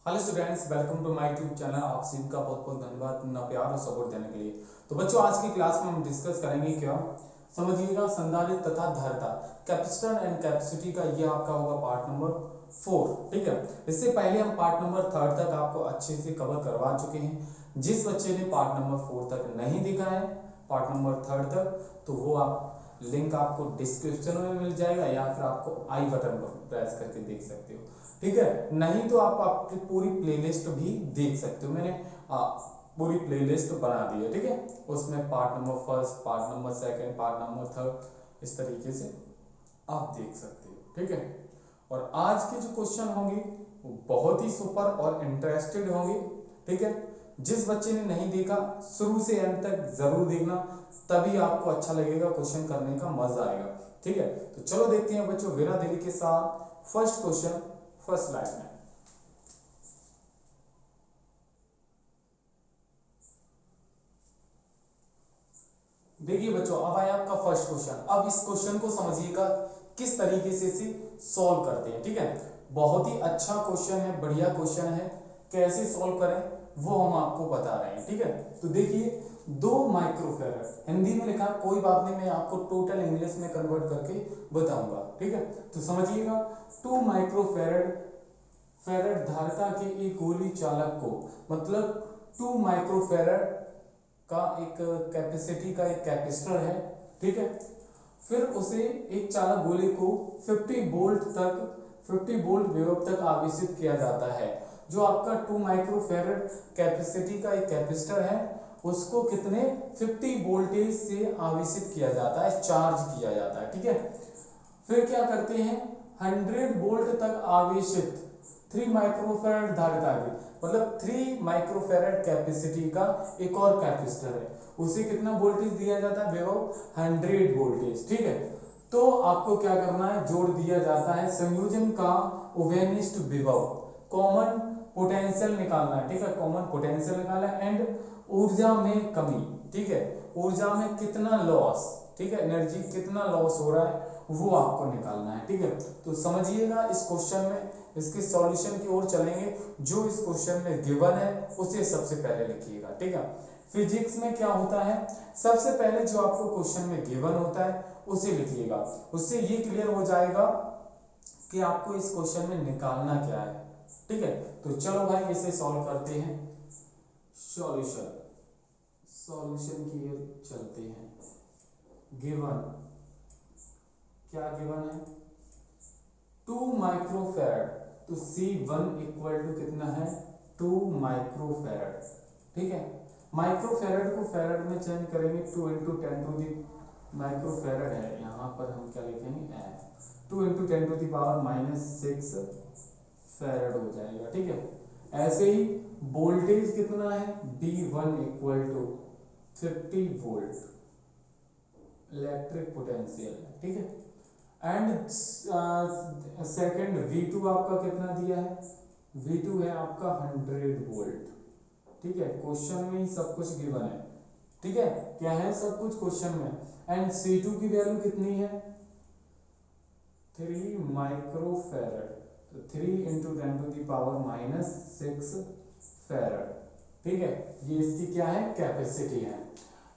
Hello students, welcome to my YouTube channel. आप सभी का बहुत बहुत धन्यवाद अपना प्यार और सपोर्ट देने के लिए। तो बच्चों, आज की क्लास में हम डिस्कस करेंगे क्या, समझिएगा, संधारित्र तथा धारिता, कैपेसिटर एंड कैपेसिटी का ये आपका होगा पार्ट नंबर 4। ठीक है, इससे पहले हम पार्ट नंबर 3 तक आपको अच्छे से कवर करवा चुके हैं। जिस बच्चे ने पार्ट नंबर 4 तक नहीं देखा है, पार्ट नंबर 3 तक, तो वो आप लिंक आपको डिस्क्रिप्शन में मिल जाएगा या फिर आपको आई बटन पर प्रेस करके देख सकते हो। ठीक है, नहीं तो आप आपकी पूरी प्लेलिस्ट भी देख सकते हो। मैंने पूरी प्लेलिस्ट बना दी है। ठीक है, उसमें part number 1, part number 2, part number 3 इस तरीके से आप देख सकते हो। ठीक है, और आज के जो क्वेश्चन होंगे वो बहुत ही सुपर और इंटरेस्टेड होंगे। ठीक है, जिस बच्चे ने नहीं देखा शुरू से एंड तक जरूर देखना, तभी आपको अच्छा लगेगा, क्वेश्चन करने का मजा आएगा। ठीक है, तो चलो देखते हैं बच्चों बिना देरी के साथ फर्स्ट क्वेश्चन, फर्स्ट स्लाइड में। देखिए बच्चों, अब आया आपका फर्स्ट क्वेश्चन। अब इस क्वेश्चन को समझिएगा किस तरीके से इसे सॉल्व करते हैं। ठीक है, बहुत ही अच्छा क्वेश्चन है, बढ़िया क्वेश्चन है। कैसे सॉल्व करें वो हम आपको बता रहे हैं। ठीक है, तो देखिए 2 माइक्रोफेरेड, हिंदी में लिखा, कोई बात नहीं, मैं आपको टोटल इंग्लिश में कन्वर्ट करके बताऊंगा। ठीक है, तो समझिएगा 2 माइक्रोफेरेड फेरेड धारिता के एक गोली चालक को, मतलब 2 माइक्रोफेरेड का एक कैपेसिटी का एक कैपेसिटर है। ठीक है, फिर उसे एक चालक गोले को 50 वोल्ट विभव तक आवेशित किया जाता है। जो आपका 2 माइक्रोफेरेड कैपेसिटी का एक कैपेसिटर है, उसको कितने 50 वोल्टेज से आवेशित किया जाता है, चार्ज किया जाता है। ठीक है, फिर क्या करते हैं, 100 वोल्ट तक आवेशित 3 माइक्रोफेरेड धारिता की, मतलब 3 माइक्रोफेरेड कैपेसिटी का एक और कैपेसिटर है, उसे कितना वोल्टेज दिया जाता है, विभव 100 वोल्टेज। ठीक है, तो आपको क्या करना है, जोड़ दिया जाता है संयोजन का उभयनिष्ठ विभव, कॉमन पोटेंशियल निकालना है। ठीक है, कॉमन पोटेंशियल निकालना है एंड ऊर्जा में कमी। ठीक है, ऊर्जा में कितना लॉस, ठीक है, एनर्जी कितना लॉस हो रहा है वो आपको निकालना है। ठीक है, तो समझिएगा इस क्वेश्चन में, इसके सॉल्यूशन की ओर चलेंगे। जो इस क्वेश्चन में गिवन है उसे सबसे पहले लिखिएगा। ठीक है, फिजिक्स में क्या होता है, सबसे पहले जो आपको क्वेश्चन में गिवन होता है उसे लिखिएगा, उससे ये क्लियर हो जाएगा कि आपको इस क्वेश्चन में निकालना क्या है। ठीक है, तो चलो भाई इसे सॉल्व करते हैं। सॉल्यूशन, सॉल्यूशन की ओर चलते हैं। गिवन, क्या गिवन है, 2 माइक्रोफेरेड, तो C1 इक्वल टू कितना है, 2 माइक्रोफेरेड। ठीक है, माइक्रोफेरेड को फेरेड में चेंज करेंगे, 2 इंटू 10 टू दी, माइक्रोफेरेड है, यहाँ पर हम क्या लिखेंगे, 2 इंटू 10 टू दी पावर -6 फेरेड हो जाएगा। ठीक है, ऐसे ही वोल्टेज कितना है, D1 equal to 50 volt electric potential. ठीक है, एंड सेकंड V2 आपका कितना दिया है, V2 है आपका 100 वोल्ट। ठीक है, क्वेश्चन में ही सब कुछ गिवन है। ठीक है, क्या है सब कुछ क्वेश्चन में। एंड C2 की वैल्यू कितनी है, 3 माइक्रोफेरेड, तो 3 इंटू 10 टू दी पावर -6 फेरेड। ठीक है, ये इसकी क्या है, कैपेसिटी है।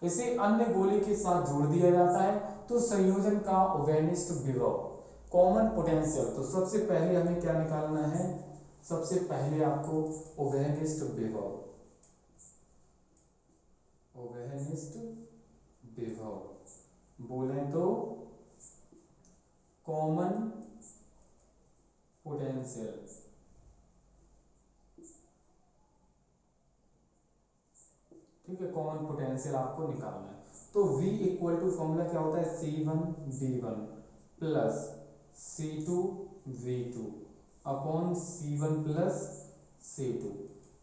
इसे अन्य गोले के साथ जोड़ दिया जाता है तो संयोजन का उभयनिष्ठ विभव, कॉमन पोटेंशियल, तो सबसे पहले हमें क्या निकालना है, सबसे पहले आपको उभयनिष्ठ विभव, उभयनिष्ठ विभव बोले तो कॉमन पोटेंशियल। ठीक है, कॉमन पोटेंशियल आपको निकालना है। तो V इक्वल टू फॉर्मूला क्या होता है, C1 V1 plus C2 V2 upon C1 plus C2।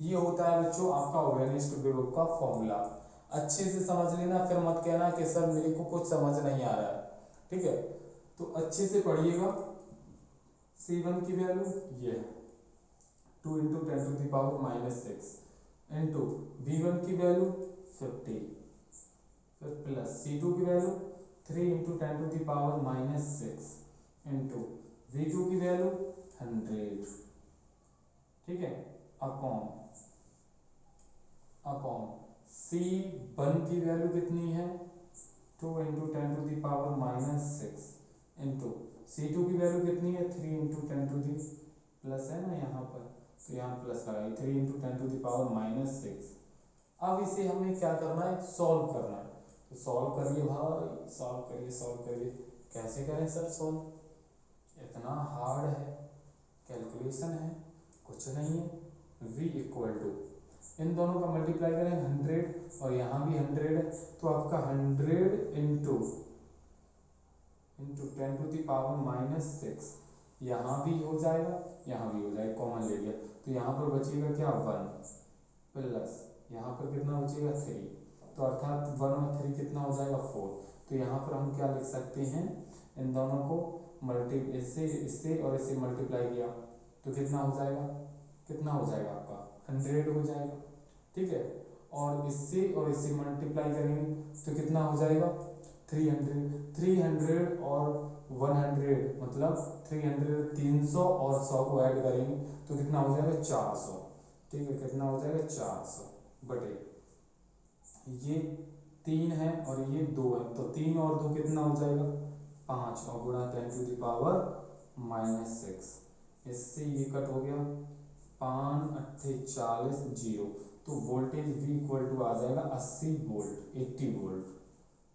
ये होता है बच्चों आपका उभयनिष्ठ विभव का फॉर्मूला। अच्छे से समझ लेना, फिर मत कहना कि सर मेरे को कुछ समझ नहीं आ रहा है। ठीक है, तो अच्छे से पढ़िएगा। C1 की वैल्यू ये है 2 into 10 to the power -6 into V1 की वैल्यू 50, फिर प्लस C2 की value 3 into 10 to the power -6 into V2 की वैल्यू 100। ठीक है, अपॉन C1 की वैल्यू कितनी है 2 into 10 to the power -6 into C2 की वैल्यू कितनी है 3 इंटू 10 टू दी प्लस है ना यहाँ पर, तो यहाँ प्लस लगाइए 3 इंटू 10 टू द पावर -6। अब इसे हमें क्या करना है सॉल्व करना है, तो सॉल्व करिए भाई, सॉल्व करिए। कैसे करें सर सॉल्व, इतना हार्ड है, कैलकुलेशन है, कुछ नहीं है। v इक्वल टू इन दोनों का मल्टीप्लाई करें 100 और यहाँ भी 100 है, तो आपका 100 इंटू 10 टू द पावर -6 यहाँ भी हो जाएगा, यहाँ भी हो जाएगा, कॉमन ले लिया, तो यहाँ पर बचेगा क्या 1 प्लस यहाँ पर कितना बचेगा 3, तो अर्थात 1 और 3 कितना हो जाएगा 4। तो यहाँ पर हम क्या लिख सकते हैं, इन दोनों को इससे और इससे मल्टीप्लाई किया तो कितना हो जाएगा आपका 100 हो जाएगा, ठीक है। और इससे और इससे मल्टीप्लाई करेंगे तो कितना हो जाएगा 300 और 100 मतलब 300 और 100 को ऐड करेंगे तो कितना हो जाएगा 400, ठीक है। कितना हो जाएगा 400 बटे ये 3 है और ये 2 है, तो 3 और 2 कितना हो जाएगा 5 और गुणा 10 टू द पावर -6, इससे ये कट हो गया 5 8 40 0, तो वोल्टेज V इक्वल टू आ जाएगा 80 वोल्ट,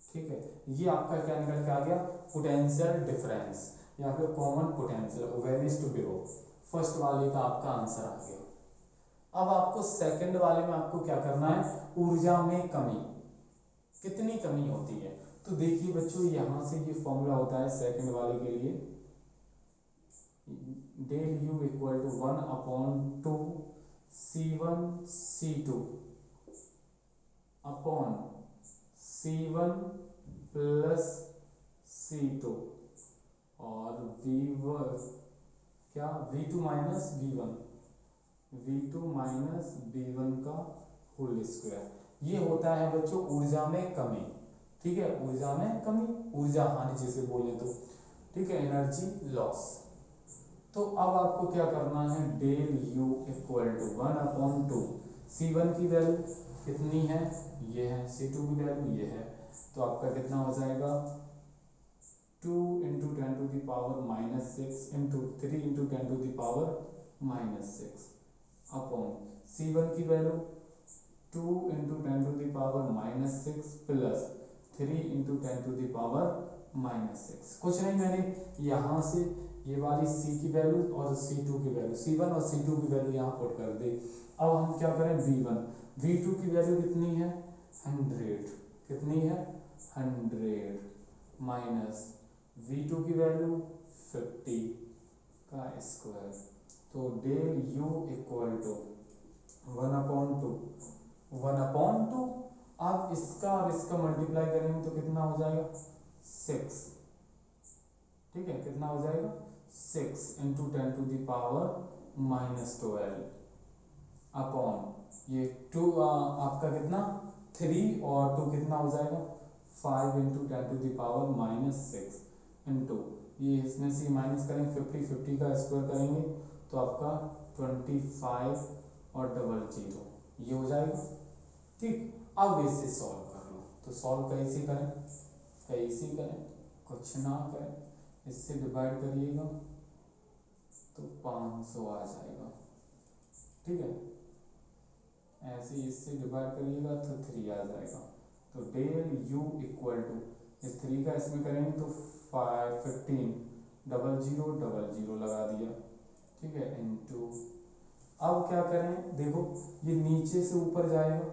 ठीक है। ये आपका क्या निकल के आ गया पोटेंशियल डिफरेंस या फिर कॉमन पोटेंशियल ओवेनिस टू बिलो, फर्स्ट वाले का आपका आंसर आ गया। अब आपको सेकंड वाले में आपको क्या करना है, ऊर्जा में कमी, कितनी कमी होती है, तो देखिए बच्चों यहाँ से ये फॉर्मूला होता है सेकंड वाले के लिए, del U equal to 1/2 C1 C2 upon C1 plus C2 और V1 क्या V2 माइनस V1 का होल स्क्वायर, ये होता है बच्चों ऊर्जा में कमी, ठीक है। ऊर्जा में कमी, ऊर्जा हानि जिसे बोले तो, ठीक है, एनर्जी लॉस। तो अब आपको क्या करना है, del U equal to 1/2 C1 की वैल्यू कितनी है ये है, C2 की वैल्यू ये है, तो आपका कितना हो जाएगा 2 into 10 to the power -6 into 3 into 10 to the power -6 upon C1 की value 2 into 10 to the power -6 plus 3 into 10 to the power -6। कुछ नहीं, मैंने यहाँ से ये वाली C की वैल्यू और C2 की वैल्यू, C1 और C2 की वैल्यू यहाँ पुट कर दी। अब हम क्या करें V1 V2 की वैल्यू कितनी है 100, कितनी है 100 माइनस V2 की वैल्यू 50 का स्क्वायर, तो डेल U इक्वल टू 1/2 आप इसका और इसका मल्टीप्लाई करेंगे तो कितना हो जाएगा 6, ठीक है, कितना हो जाएगा 6 into 10 to the power -12 upon ये 2 आपका कितना 3 और 2 कितना हो जाएगा 5 into 10 to the power -6 into ये इसमें से माइनस करेंगे 50 का स्क्वायर करेंगे तो आपका 25 और 00 ये हो जाएगा, ठीक। अब इसे सॉल्व कर लो, तो सॉल्व कैसे करें, कुछ ना करें, इससे डिवाइड करिएगा तो 500 आ जाएगा, ठीक है। ऐसे इससे डिवाइड करिएगा तो 3 आ जाएगा, तो डेल U इक्वल टू इस 3 का इसमें करेंगे तो 15 00 लगा दिया, ठीक है, इनटू अब क्या करें, देखो ये नीचे से ऊपर जाएगा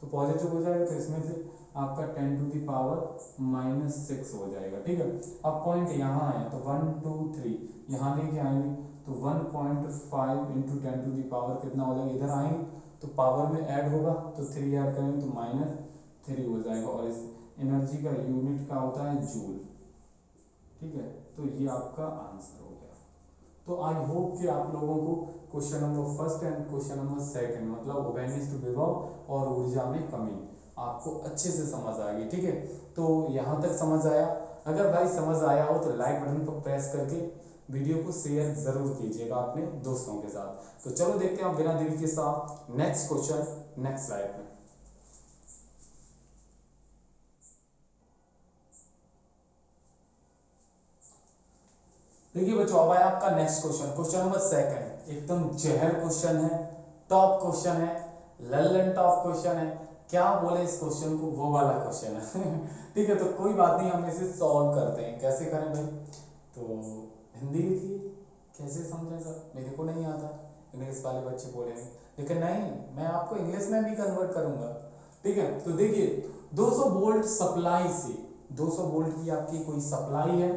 तो पॉजिटिव हो जाएगा, तो इसमें से आपका 10 टू द पावर -6 हो जाएगा, ठीक है। अब पॉइंट यहाँ है तो 1 2 3 यहाँ लेके आएंगे तो 1.5 इंटू 10 टू द पावर कितना हो जाएगा, इधर आएंगे तो पावर में ऐड होगा तो 3 ऐड करेंगे तो -3 हो जाएगा, और इस एनर्जी का यूनिट का होता है जूल, ठीक है। तो ये आपका आंसर हो गया। तो आई होप कि आप लोगों को question number first and question number second मतलब ओवेनिस टू विभव और ऊर्जा में कमी आपको अच्छे से समझ आएगी, ठीक है। तो यहाँ तक समझ आया, अगर भाई समझ आया हो तो लाइक बटन पर प्रेस करके वीडियो को शेयर जरूर कीजिएगा अपने दोस्तों के साथ। तो चलो देखते हैं आप बिना देरी के साथ नेक्स्ट क्वेश्चन नेक्स्ट स्लाइड में। देखिए बच्चों, अब आया आपका next question, question number second. एकदम जहर क्वेश्चन है, टॉप क्वेश्चन है, लल्लन टॉप क्वेश्चन है, क्या बोले इस क्वेश्चन को, वो वाला क्वेश्चन है। ठीक है, तो कोई बात नहीं, हम इसे सॉल्व करते हैं। कैसे करें भाई? तो हिंदी लिखिए, कैसे समझें सर, मेरे को नहीं आता, इंग्लिश वाले बच्चे बोलेंगे, लेकिन नहीं, मैं आपको इंग्लिश में भी कन्वर्ट करूंगा। ठीक है, तो देखिए 200 वोल्ट सप्लाई से, 200 वोल्ट की आपकी कोई सप्लाई है,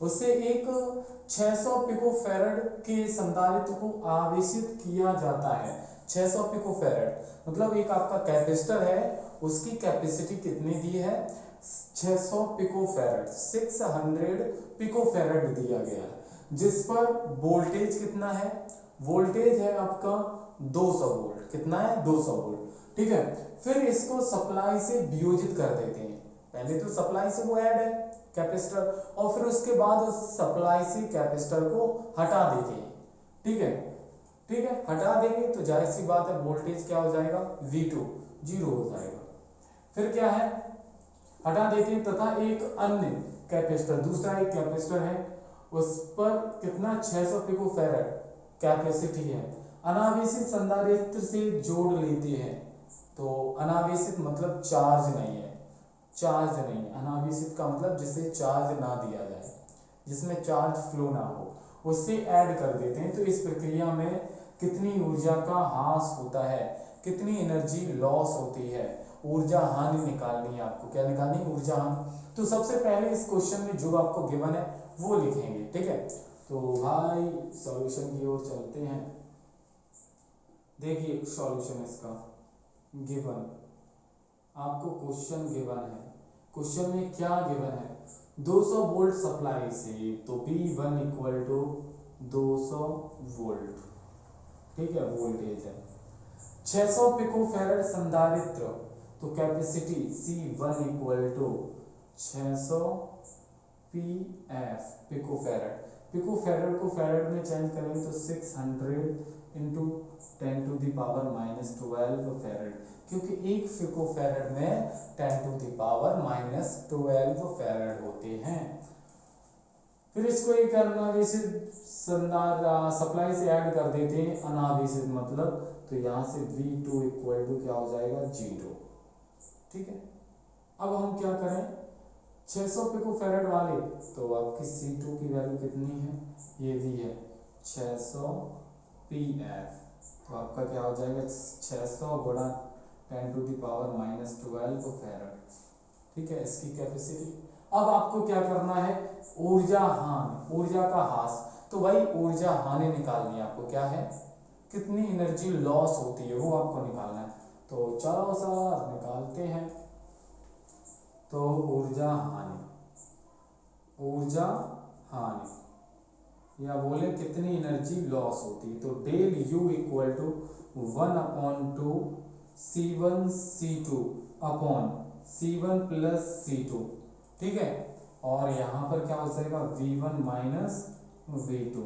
उससे एक 600 पिकोफैरड के संधारित्र को आवेशित किया जाता है। 600 पिकोफैरड मतलब एक आपका कैपेसिटर है, उसकी कैपेसिटी कितनी दी है? 600 पिकोफैरड, 600 पिकोफैरड दिया गया है, जिस पर वोल्टेज कितना है? वोल्टेज है आपका 200 वोल्ट। कितना है? 200 वोल्ट। ठीक है, फिर इसको सप्लाई से वियोजित कर देते हैं। पहले तो सप्लाई से वो ऐड है कैपेसिटर, और फिर उसके बाद उस सप्लाई से कैपेसिटर को हटा देते हैं। ठीक है, ठीक है, हटा देंगे तो जाहिर सी बात है वोल्टेज क्या हो जाएगा? V2 जीरो हो जाएगा। फिर क्या है? हटा देते हैं तथा एक अन्य कैपेसिटर, दूसरा एक कैपेसिटर है, उस पर कितना? 600 पिकोफैरड कैपेसिटी है, अनावेशित संधारित्र से जोड़ लेते हैं। तो अनावेशित मतलब चार्ज नहीं है, चार्ज नहीं है, अनावेशित का मतलब जिसे चार्ज ना दिया जाए, जिसमें चार्ज फ्लो ना हो, उससे ऐड कर देते हैं। तो इस प्रक्रिया में कितनी ऊर्जा का ह्रास होता है, कितनी एनर्जी लॉस होती है, ऊर्जा हानि निकालनी है आपको। क्या निकालनी? ऊर्जा हानि। तो सबसे पहले इस क्वेश्चन में जो आपको गिवन है वो लिखेंगे। ठीक है, तो भाई सॉल्यूशन की ओर चलते हैं। देखिए सॉल्यूशन इसका गिवन, आपको क्वेश्चन गिवन है, क्वेश्चन में क्या गिवन है? 200 वोल्ट सप्लाई से, तो V1 इक्वल टू 200 वोल्ट। ठीक है, वोल्टेज है। 600 पिकोफैरड संधारित्र, तो capacity C1 equal to 600 PF picofarad. Picofarad को फैरड में चेंज करेंगे तो 600 into 10 to the power -12 farad, क्योंकि एक पिकोफैरड में 10 टू द पावर -12 फैरड होते हैं। फिर इसको एक अनावेशित सप्लाई से ऐड कर देते हैं, अनावेशित मतलब, तो यहाँ से V2 इक्वल टू क्या हो जाएगा? 0। ठीक है, अब हम क्या करें? 600 पिकोफैरड वाले, तो आपकी C2 की वैल्यू कितनी है? ये भी है 600 PF, तो आपका क्या हो जाएगा? 600 गुणा 10 टू द पावर -12 फैरड। ठीक है, इसकी कैपेसिटी। अब आपको क्या करना है? ऊर्जा हानि, ऊर्जा का ह्रास। तो भाई ऊर्जा हानि निकालनी है आपको। क्या है? कितनी एनर्जी लॉस होती है वो आपको निकालना है। तो चलो सर निकालते हैं। तो ऊर्जा हानि, ऊर्जा हानि, या बोले कितनी एनर्जी लॉस होती है, तो del U equal to 1/2 C1 C2 upon C1 plus C2। ठीक है, और यहाँ पर क्या हो जाएगा? V1 माइनस V2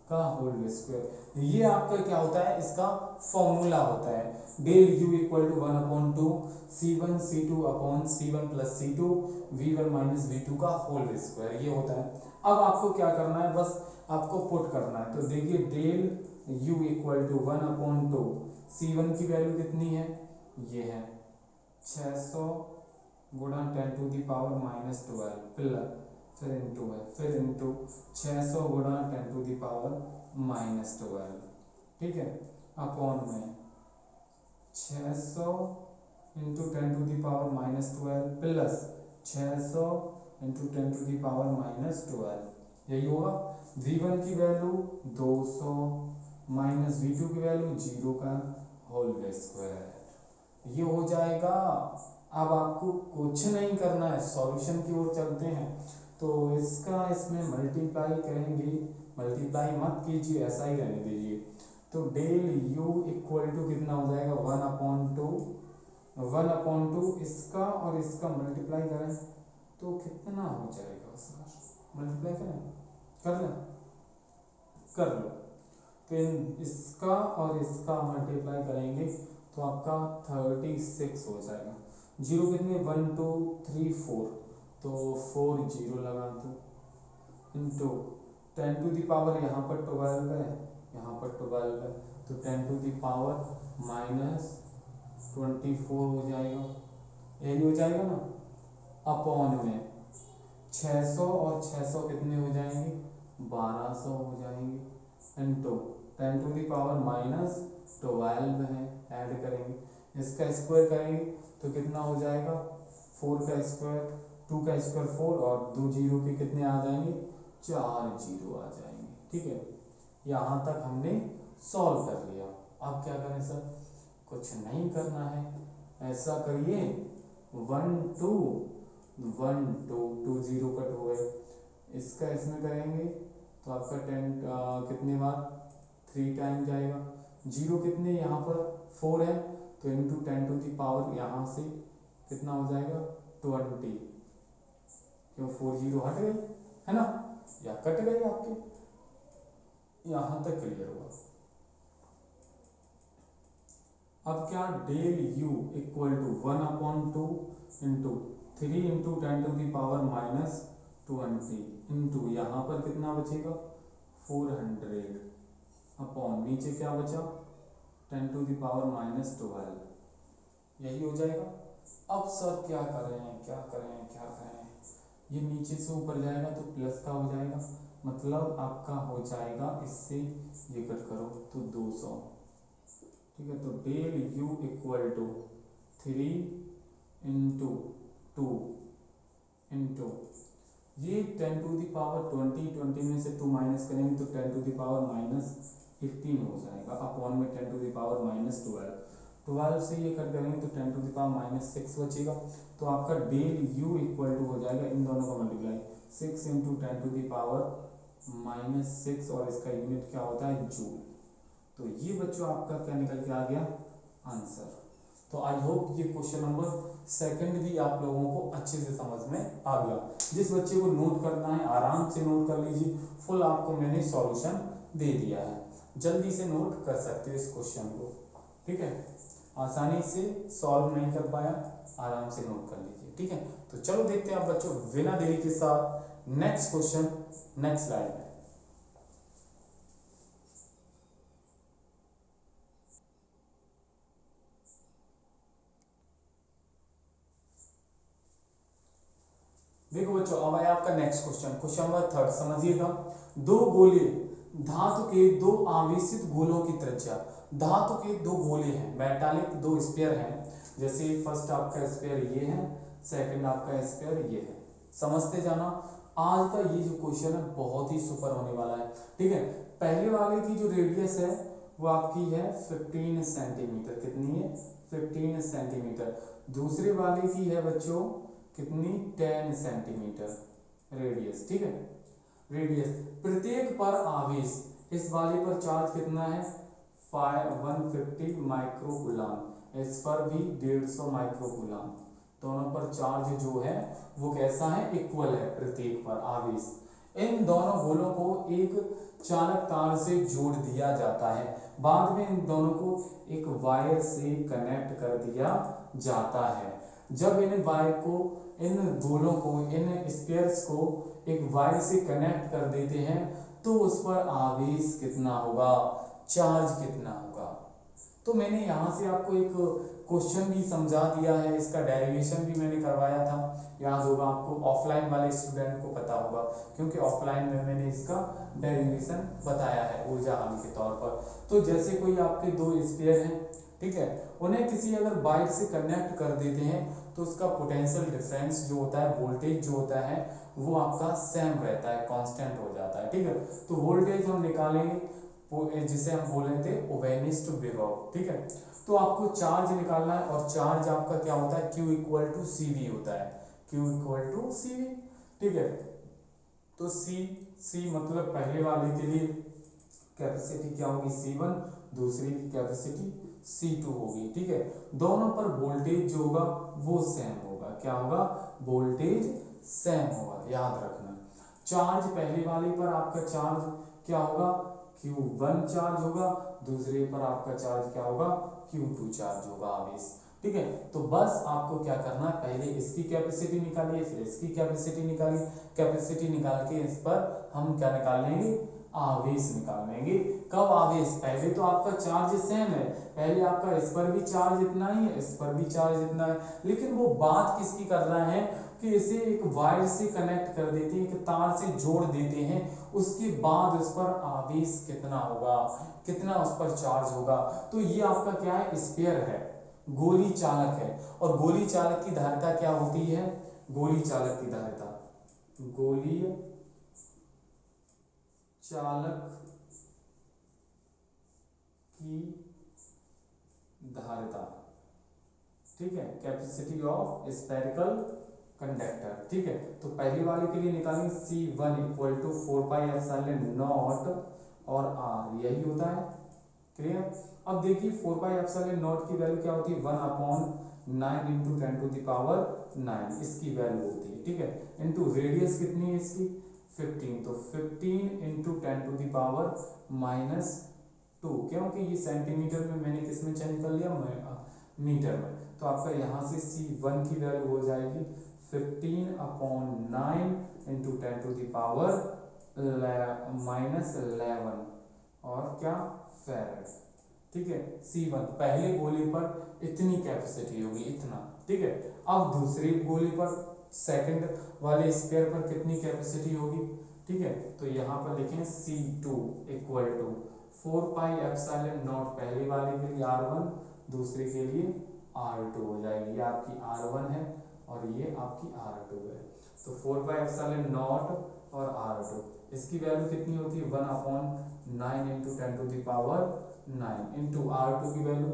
का होल स्क्वायर। ये आपका क्या होता है? इसका फॉर्मूला होता है, del U equal to 1/2 C1 C2 upon C1 plus C2 V1 minus V2 का होल स्क्वायर, ये होता है। अब आपको क्या करना है? बस आपको पुट करना है। तो देखिए del U equal to 1/2 C1 की वैल्यू कितनी है? ये है 600 गुणा 10 टू दी पावर -12 प्लस, फिर इंटू है, फिर इंटू 600 गुणा 10 टू दी पावर -12। ठीक है, अपॉन में 600 into 10 to the power -12 plus 600 into 10 to the power -12, यही होगा। V1 की वैल्यू 200 माइनस V2 की वैल्यू 0 का होल स्क्वायर, ये हो जाएगा। अब आपको कुछ नहीं करना है, सॉल्यूशन की ओर चलते हैं। तो इसका इसमें मल्टीप्लाई करेंगे, मल्टीप्लाई मत कीजिए, ऐसा ही रहने दीजिए। तो डेल U इक्वल टू कितना हो जाएगा? 1/2 इसका और इसका मल्टीप्लाई करें तो कितना हो जाएगा सर? मल्टीप्लाई करें, कर लें, कर लो। तो इसका और इसका मल्टीप्लाई करेंगे तो आपका 36 हो जाएगा। जीरो कितने 1 2 3 4, तो 4 जीरो लगा दो इंटू 10 टू दी पावर यहाँ पर 12 है, यहाँ पर 12 है, तो 10 टू दी पावर -24 हो जाएगा। यही हो जाएगा ना, अपॉन में 600 और 600 कितने हो जाएंगे 1200 हो जाएंगे इंटू 10 टू दी पावर -12 है, ऐड करेंगे, इसका स्क्वायर करेंगे तो कितना हो जाएगा 4 का स्क्वायर, 2 का स्क्वायर 4 और 2 जीरो के कितने आ जाएंगे 4 जीरो आ जाएंगे। ठीक है, यहाँ तक हमने सॉल्व कर लिया। अब क्या करें सर, कुछ नहीं करना है, ऐसा करिए 1 2 1 2 2 जीरो कट हो गए, इसका इसमें करेंगे तो आपका 10 कितने बार 3 टाइम जाएगा, जीरो कितने यहाँ पर 4 है तो इंटू 10 टू दी पावर यहाँ से कितना हो जाएगा 20, क्यों 4 जीरो हट गई है ना, या कट गई आपके, यहाँ तक क्लियर हुआ। अब क्या del u equal to 1/2 into 3 into 10 to the power -20 into यहाँ पर कितना बचेगा 400 अपॉन नीचे क्या बचा 10 टू दी पावर -12, यही हो जाएगा। अब सर क्या करें क्या करें क्या करें, ये नीचे से ऊपर जाएगा तो प्लस का हो जाएगा, मतलब आपका हो जाएगा इससे ये कट करो तो 200। ठीक है, तो del u equal to 3 into 2 into ये 10 टू दी पावर 20 में से 2 माइनस करेंगे तो 10 टू दी पावर -15 हो जाएगा, अपॉन में 10 टू दी पावर -12 से ये कट करेंगे तो 10 टू दी पावर -6 बचेगा। तो आपका डेल u इक्वल टू हो जाएगा इन दोनों का multiply 6 into 10 to the power -6 और इसका यूनिट क्या होता है जूल। तो ये बच्चों आपका क्या निकल के आ गया आंसर। तो आई होप ये क्वेश्चन नंबर सेकंड भी आप लोगों को अच्छे से समझ में आ गया। जिस बच्चे को नोट करना है आराम से नोट कर लीजिए, फुल आपको मैंने सॉल्यूशन दे दिया है, जल्दी से नोट कर सकते हो इस क्वेश्चन को। ठीक है, आसानी से सॉल्व नहीं कर पाया आराम से नोट कर लीजिए। ठीक है, तो चलो देखते हैं आप बच्चों बिना देरी के साथ नेक्स्ट क्वेश्चन नेक्स्ट स्लाइड में। देखो बच्चों अब आया आपका नेक्स्ट क्वेश्चन, क्वेश्चन नंबर 3 समझिएगा। दो गोले धातु के दो आवेशित गोलों की त्रिज्या, धातु के दो गोले हैं मेटालिक दो स्फीयर हैं, जैसे फर्स्ट आपका स्फीयर ये है, सेकंड आपका स्फीयर ये है, समझते जाना। आज का ये जो क्वेश्चन है बहुत ही सुपर होने वाला है। ठीक है, पहले वाले की जो रेडियस है वो आपकी है 15 सेंटीमीटर, कितनी है 15 सेंटीमीटर। दूसरे वाले की है बच्चों कितनी 10 सेंटीमीटर रेडियस। ठीक है, रेडियस प्रत्येक पर आवेश, इस वाले पर चार्ज कितना है 150 माइक्रोकूलम, इस पर भी 150 माइक्रोकूलम, दोनों पर चार्ज जो है वो कैसा है इक्वल है प्रत्येक पर आवेश। इन दोनों गोलों को एक चालक तार से जोड़ दिया जाता है, बाद में इन दोनों को एक वायर से कनेक्ट कर दिया जाता है। जब इन वायर को इन गोलों को इन स्फीयर्स को एक वायर से कनेक्ट कर देते हैं तो उस पर आवेश कितना होगा, चार्ज कितना होगा। तो मैंने यहाँ से आपको एक क्वेश्चन भी समझा दिया है, इसका डेरिवेशन भी मैंने करवाया था, याद होगा आपको, ऑफलाइन वाले स्टूडेंट को पता होगा क्योंकि ऑफलाइन में मैंने इसका डेरिवेशन बताया है ऊर्जा हानि के तौर पर। तो जैसे कोई आपके दो स्फीयर हैं, ठीक है, उन्हें किसी अगर वायर से कनेक्ट कर देते हैं तो उसका पोटेंशियल डिफरेंस जो होता है, वोल्टेज जो होता है वो आपका सेम रहता है, कांस्टेंट हो जाता है। ठीक है, तो वोल्टेज हम निकालेंगे जिसे हम बोले थे ओवेनिस्ट विभव। ठीक है, तो आपको चार्ज निकालना है और चार्ज आपका क्या होता है Q इक्वल टू CV होता है, Q इक्वल टू CV। ठीक है, तो C मतलब पहले वाले के लिए कैपेसिटी क्या होगी C1, दूसरी की कैपेसिटी C2 होगी। ठीक है, दोनों पर वोल्टेज जो होगा वो सेम होगा, क्या होगा वोल्टेज सेम होगा, याद रखना। चार्ज पहले वाले पर आपका चार्ज क्या होगा Q1 चार्ज होगा, दूसरे पर आपका चार्ज क्या होगा, Q2 चार्ज होगा आवेश। ठीक है, तो बस आपको क्या करना है, पहले इसकी कैपेसिटी निकालिए, फिर इसकी कैपेसिटी निकालिए, कैपेसिटी निकाल के इस पर हम क्या निकाल लेंगे, आवेश निकाल लेंगे। कब आवेश, पहले तो आपका चार्ज सेम है, पहले आपका इस पर भी चार्ज इतना ही है, इस पर भी चार्ज इतना है, लेकिन वो बात किसकी कर रहा है कि इसे एक वायर से कनेक्ट कर देते हैं, एक तार से जोड़ देते हैं, उसके बाद उस पर आवेश कितना होगा, कितना उस पर चार्ज होगा। तो ये आपका क्या है, स्फीयर है, गोली चालक है। और गोली चालक की धारिता क्या होती है, गोली चालक की धारिता, गोली चालक की धारिता, ठीक है, कैपेसिटी ऑफ स्फेरिकल कंडक्टर। ठीक है, तो पहले वाले के लिए निकालेंगे C1 equal to 4 pi epsilon naught और R, यही होता है, क्लियर। अब देखिए 4 पाई एप्सिलॉन नॉट की वैल्यू क्या होती है, 1/9 इंटू 10 टू द पावर 9 इसकी वैल्यू होती है। ठीक है, इंटू रेडियस कितनी है इसकी 15, तो 15 इंटू 10 टू द पावर -2, क्योंकि ये सेंटीमीटर में मैंने किस में चेंज कर लिया, मीटर में। तो आपका यहाँ से C1 की वैल्यू हो जाएगी 15/9 इंटू 10 टू द पावर -11 और क्या, फेरेड। ठीक है, C1 पहले गोले पर इतनी कैपेसिटी होगी, इतना। ठीक है, अब दूसरे गोले पर, सेकंड वाले स्फीयर पर कितनी कैपेसिटी होगी। ठीक है, तो यहाँ पर लिखें C2 equal to 4 pi epsilon naught, पहले वाले के लिए R1, दूसरे के लिए R2 हो जाएगी। ये आपकी R1 है और ये आपकी R2 है। तो 4 पाई एप्सिलॉन नॉट और R2, इसकी वैल्यू कितनी होती है, 1/9 into 10 to the power 9 into R2 की value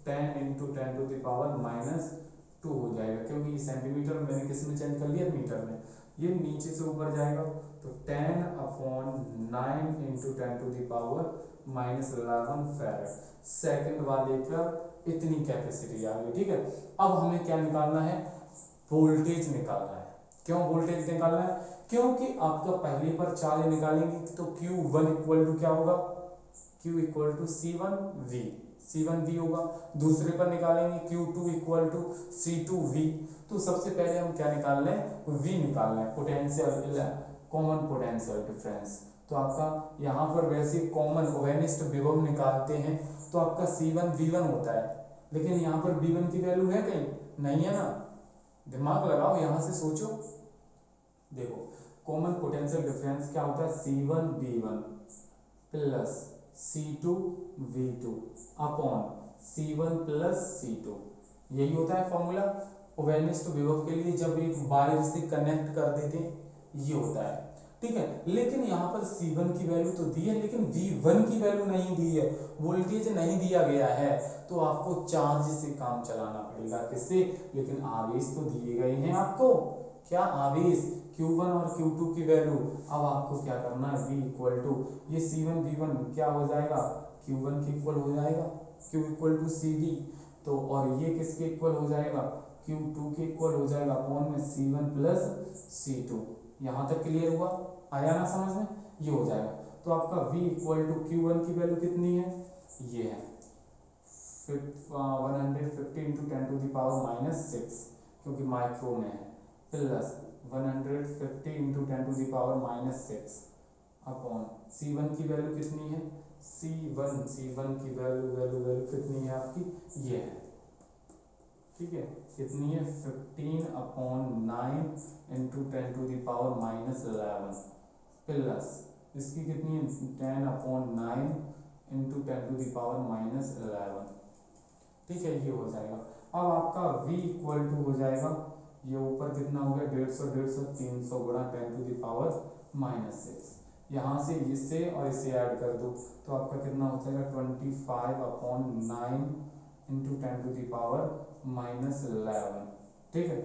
10 into 10 to the power -2 हो जाएगा, क्योंकि ये सेंटीमीटर में मैंने किस में चेंज कर लिया, मीटर में। ये नीचे से ऊपर जाएगा, तो 10/9 into 10 to the power -11 farad. Second वाले पर इतनी कैपेसिटी आ गई। ठीक है, अब हमें क्या निकालना है, वोल्टेज निकालना है। क्यों वोल्टेज निकालना है, क्योंकि आपका पहले पर चार्ज निकालेंगे तो Q1 इक्वल टू क्या होगा, Q इक्वल टू C1V होगा। दूसरे पर निकालेंगे Q2 इक्वल टू C2V। तो सबसे पहले हम क्या निकाल लें, V निकाल लें, पोटेंशियल, कॉमन पोटेंशियल डिफरेंस। तो आपका यहाँ पर वैसे कॉमन ओवेनिस्ट विभव निकालते हैं तो आपका C1 V1 होता है, लेकिन यहाँ पर V1 की वैल्यू है कहीं, नहीं है ना। दिमाग लगाओ, यहाँ से सोचो, देखो कॉमन पोटेंशियल डिफरेंस क्या होता है, C1 V1 plus C2 V2 upon C1 plus C2, यही होता है फॉर्मूला ओवेनिस्ट विभव के लिए, जब एक वायर से कनेक्ट कर देते हैं, ये होता है। ठीक है, लेकिन यहाँ पर C1 की वैल्यू तो दी है, लेकिन V1 की वैल्यू नहीं दी है, वोल्टेज नहीं दिया गया है, तो आपको चार्ज से काम चलाना पड़ेगा। किससे, लेकिन आवेश तो दिए गए हैं आपको, क्या आवेश, Q1 और Q2 की वैल्यू। अब आपको क्या करना है, V इक्वल टू, ये C1 V1 क्या हो जाएगा, Q1 के इक्वल हो जाएगा, Q इक्वल टू CV, तो और ये किसके इक्वल हो जाएगा, Q2 के इक्वल हो जाएगा, अपॉन में C1 प्लस C2। यहाँ तक क्लियर हुआ, आया ना समझ में, ये हो जाएगा। तो आपका V इक्वल टू Q1 की वैल्यू कितनी है, ये है 150 इंटू 10 टू द पावर -6, क्योंकि माइक्रो में है, plus 150 into 10 to the power -6 upon C1 की वैल्यू कितनी है, C1 की वैल्यू कितनी है आपकी, ये है। ठीक है, कितनी है, 15/9 into 10 to the power -11 plus इसकी कितनी है, 10/9 इंटू 10 टू द पावर -11। ठीक है, ये हो जाएगा। अब आपका V इक्वल टू हो जाएगा, ये ऊपर कितना हो गया, 150 300 गुणा 10 टू द पावर -6, यहाँ से इससे और इसे ऐड कर दो, तो आपका कितना हो जाएगा 25/9 इंटू 10 टू द पावर -11। ठीक है,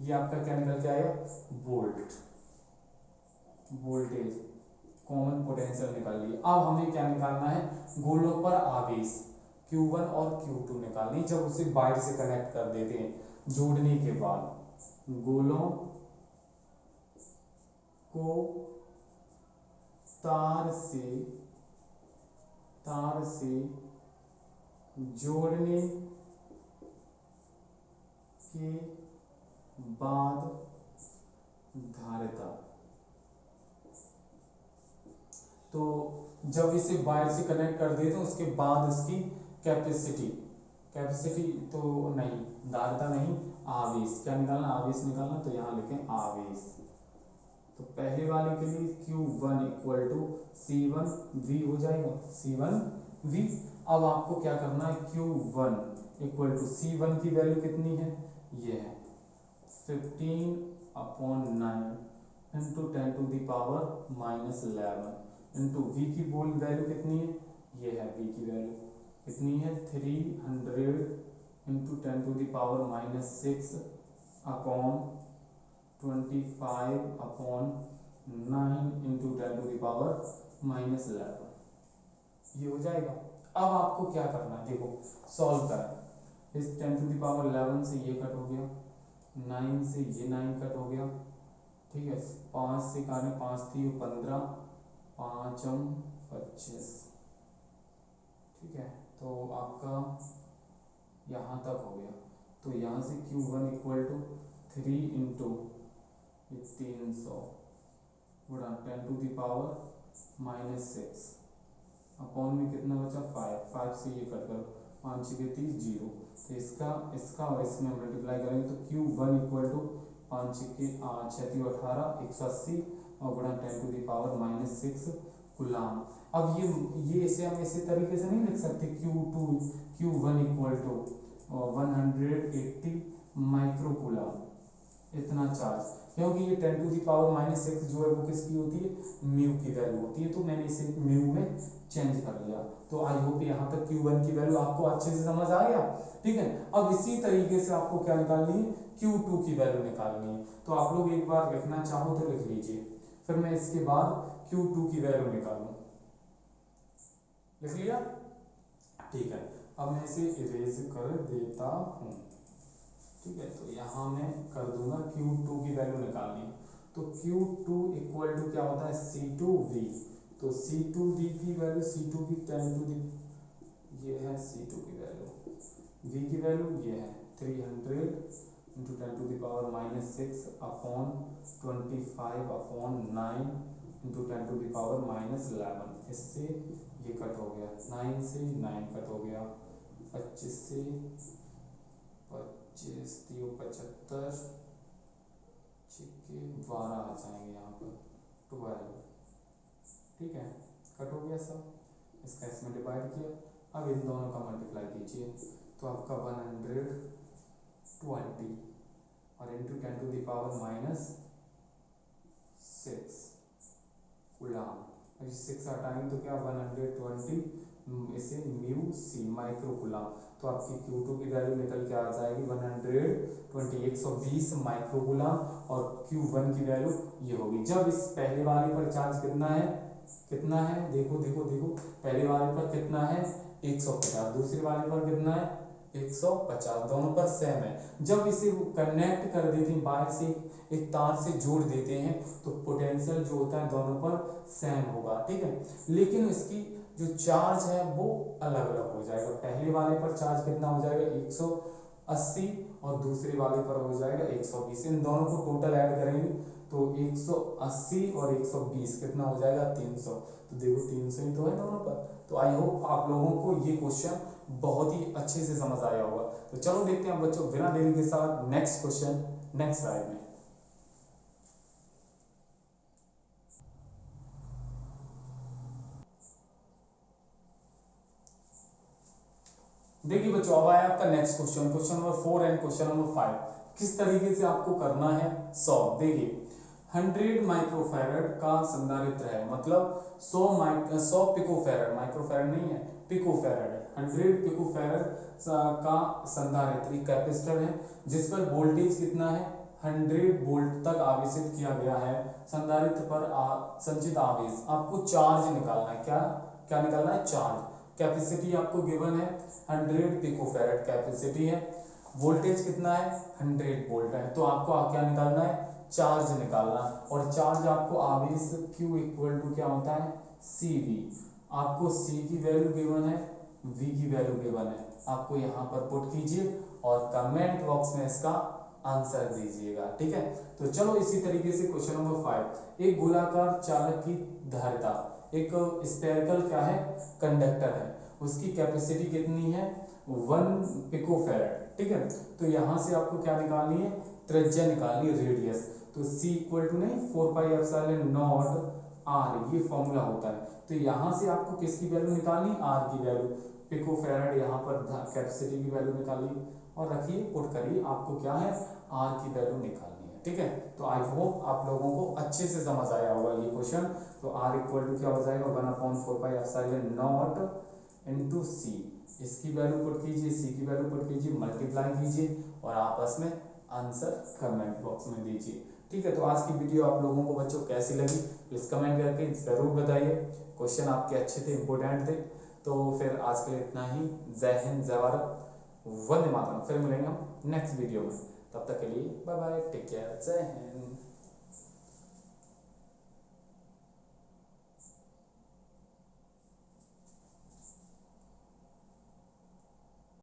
ये आपका क्या निकल के आएगा, वोल्टेज, कॉमन पोटेंशियल निकाल लिए। अब हमें क्या निकालना है, गोलों पर आवेश Q1 और Q2 निकालनी, जब उसे वायर से कनेक्ट कर देते हैं जोड़ने के बाद, गोलों को तार से तार से जोड़ने के बाद धारिता। तो जब इसे वायर से कनेक्ट कर देते हैं उसके बाद इसकी कैपेसिटी तो नहीं, धारिता नहीं, आवेश। क्या निकालना, आवेश निकालना। तो यहाँ लिखें आवेश। तो पहले वाले के लिए Q1 इक्वल टू C1V हो जाएगा, C1V। अब आपको क्या करना है, Q1 इक्वल टू C1 की वैल्यू कितनी है, ये है 15/9 इंटू 10⁻⁻11 इंटू V की बोल वैल्यू कितनी है, ये है V की वैल्यू कितनी है 300 इंटू 10⁻⁻6 अपॉन 25/9 इंटू 10⁻⁻11 ये हो जाएगा। अब आपको क्या करना है, देखो सॉल्व करें। इस 10⁻11 से ये कट हो गया, 9 से ये 9 कट हो गया, ठीक है। 5 से काटे, 5 थी 15, 5 25, ठीक है। तो आपका यहाँ तक हो गया। तो यहाँ से Q1 इक्वल टू 3 इंटू 300 गुणा 10⁻⁻6 अपॉन में कितना बचा 5 से ये कट करो, 5 6 30 0। तो इसका और इसमें मल्टीप्लाई करेंगे तो Q1 इक्वल टू 5 6 18 180 और गुणा 10⁻⁻6 कूलाम। अब ये इसे हम इसी तरीके से नहीं लिख सकते, Q1 इक्वल टू 180 माइक्रोकूलाम इतना चार्ज, क्योंकि ये 10⁻⁻6 जो है वो किसकी होती है, म्यू की वैल्यू होती है। तो मैंने इसे म्यू में चेंज कर लिया। तो आई होप यहाँ तक Q1 की वैल्यू आपको अच्छे से समझ आ गया, ठीक है। अब इसी तरीके से आपको क्या निकालनी है, Q2 की वैल्यू निकालनी है। तो आप लोग एक बार लिखना चाहो तो लिख लीजिए, फिर मैं इसके बाद Q2 की वैल्यू निकालूं। लिख लिया, ठीक है। अब मैं इसे इरेज कर देता हूं, ठीक है। तो यहाँ मैं कर दूंगा Q2 की वैल्यू निकालनी। तो Q2 इक्वल टू क्या होता है, C2V। तो C2V की वैल्यू, C2 की 10 टू दी, ये है C2 की वैल्यू, V की वैल्यू ये है 300 इंटू 10⁻⁻6 अपॉन 25/9 इंटू 10⁻⁻11। इससे ये कट हो गया, 9 से 9 कट हो गया, 25 से 25 75 12 आ जाएंगे यहाँ पर 12, ठीक है। कट हो गया सब, इसका इसमें डिवाइड किया। अब इन दोनों का मल्टीप्लाई कीजिए तो आपका 120 और इंटू 10⁻⁻6 कूलाम। अब 6 हटाएंगे तो क्या 120 इसे म्यू सी माइक्रो कूलाम। तो आपकी Q2 की वैल्यू निकल के आ जाएगी 120 माइक्रो कूलाम और Q1 की वैल्यू ये होगी। जब इस पहले वाले पर चार्ज कितना है, देखो पहले वाले पर कितना है 150, दूसरे वाले पर कितना है 150, दोनों पर सेम है। जब इसे कनेक्ट कर देते हैं, वायर से एक तार से जोड़ देते हैं तो पोटेंशियल जो होता है दोनों पर सेम होगा, ठीक है। लेकिन इसकी जो चार्ज है वो अलग अलग हो जाएगा। पहले वाले पर चार्ज कितना हो जाएगा 180 और दूसरे वाले पर हो जाएगा 120। इन दोनों को टोटल ऐड करेंगे तो 180 और 120 कितना हो जाएगा 300। तो देखो 300 ही तो है दोनों पर। तो आई होप आप लोगों को ये क्वेश्चन बहुत ही अच्छे से समझ आया होगा। तो चलो देखते हैं बच्चों बिना देरी के साथ नेक्स्ट क्वेश्चन नेक्स्ट स्लाइड में। देखिए बच्चों अब आया आपका next question, question number 4 and question number 5। किस तरीके से आपको करना है सॉल्व। देखिए 100 माइक्रोफैरड का संधारित्र है, मतलब 100 पिकोफैरड, माइक्रोफैरड नहीं है पिकोफैरड है, 100 पिकोफैरड का संधारित्र कैपेसिटर है जिस पर वोल्टेज कितना है 100 वोल्ट तक आवेशित किया गया है। संधारित्र पर संचित आवेश, आपको चार्ज निकालना है। क्या निकालना है, चार्ज। कैपेसिटी आपको गिवन है 100 पिकोफैरड कैपेसिटी है, वोल्टेज कितना है 100 वोल्ट है। तो आपको क्या निकालना है, चार्ज निकालना। और चार्ज आपको आवेश Q इक्वल टू क्या होता है CV, आपको C की वैल्यू गिवन है, V की वैल्यू गिवन है, आपको यहाँ पर पुट कीजिए और कमेंट बॉक्स में इसका आंसर दीजिएगा। ठीक है, तो चलो इसी तरीके से क्वेश्चन नंबर 5, एक गोलाकार चालक की धारिता, एक स्फेरिकल क्या है, कंडक्टर है, उसकी कैपेसिटी कितनी है 1 पिकोफैरड। ठीक है, तो यहाँ से आपको क्या निकालनी है, त्रिज्या निकालनी है, रेडियस। तो C इक्वल टू नहीं 4 पाई एप्सिलॉन नॉट R, ये फॉर्मूला होता है। तो यहाँ से आपको किसकी वैल्यू निकालनी, R की वैल्यू, पिकोफैरड यहाँ पर कैपेसिटी की वैल्यू निकालिए और रखिए, पुट करिए, आपको क्या है R की वैल्यू निकालनी है। ठीक है, तो आई होप आप लोगों को अच्छे से समझ आया होगा ये क्वेश्चन। तो R इक्वल टू क्या हो जाएगा 1/4 पाई एप्सिलॉन नॉट इनटू C, इसकी वैल्यू पुट कीजिए, C की वैल्यू पुट कीजिए, मल्टीप्लाई कीजिए और आपस में आंसर कमेंट बॉक्स में दीजिए। ठीक है, तो आज की वीडियो आप लोगों को बच्चों कैसी लगी प्लीज़ कमेंट करके ज़रूर बताइए। क्वेश्चन आपके अच्छे थे, इंपॉर्टेंट थे। तो फिर आज के लिए इतना ही। जय हिंद, जय भारत, वंदे मातरम। फिर मिलेंगे हम नेक्स्ट वीडियो में, तब तक के लिए बाय बाय, टेक केयर, जय हिंद।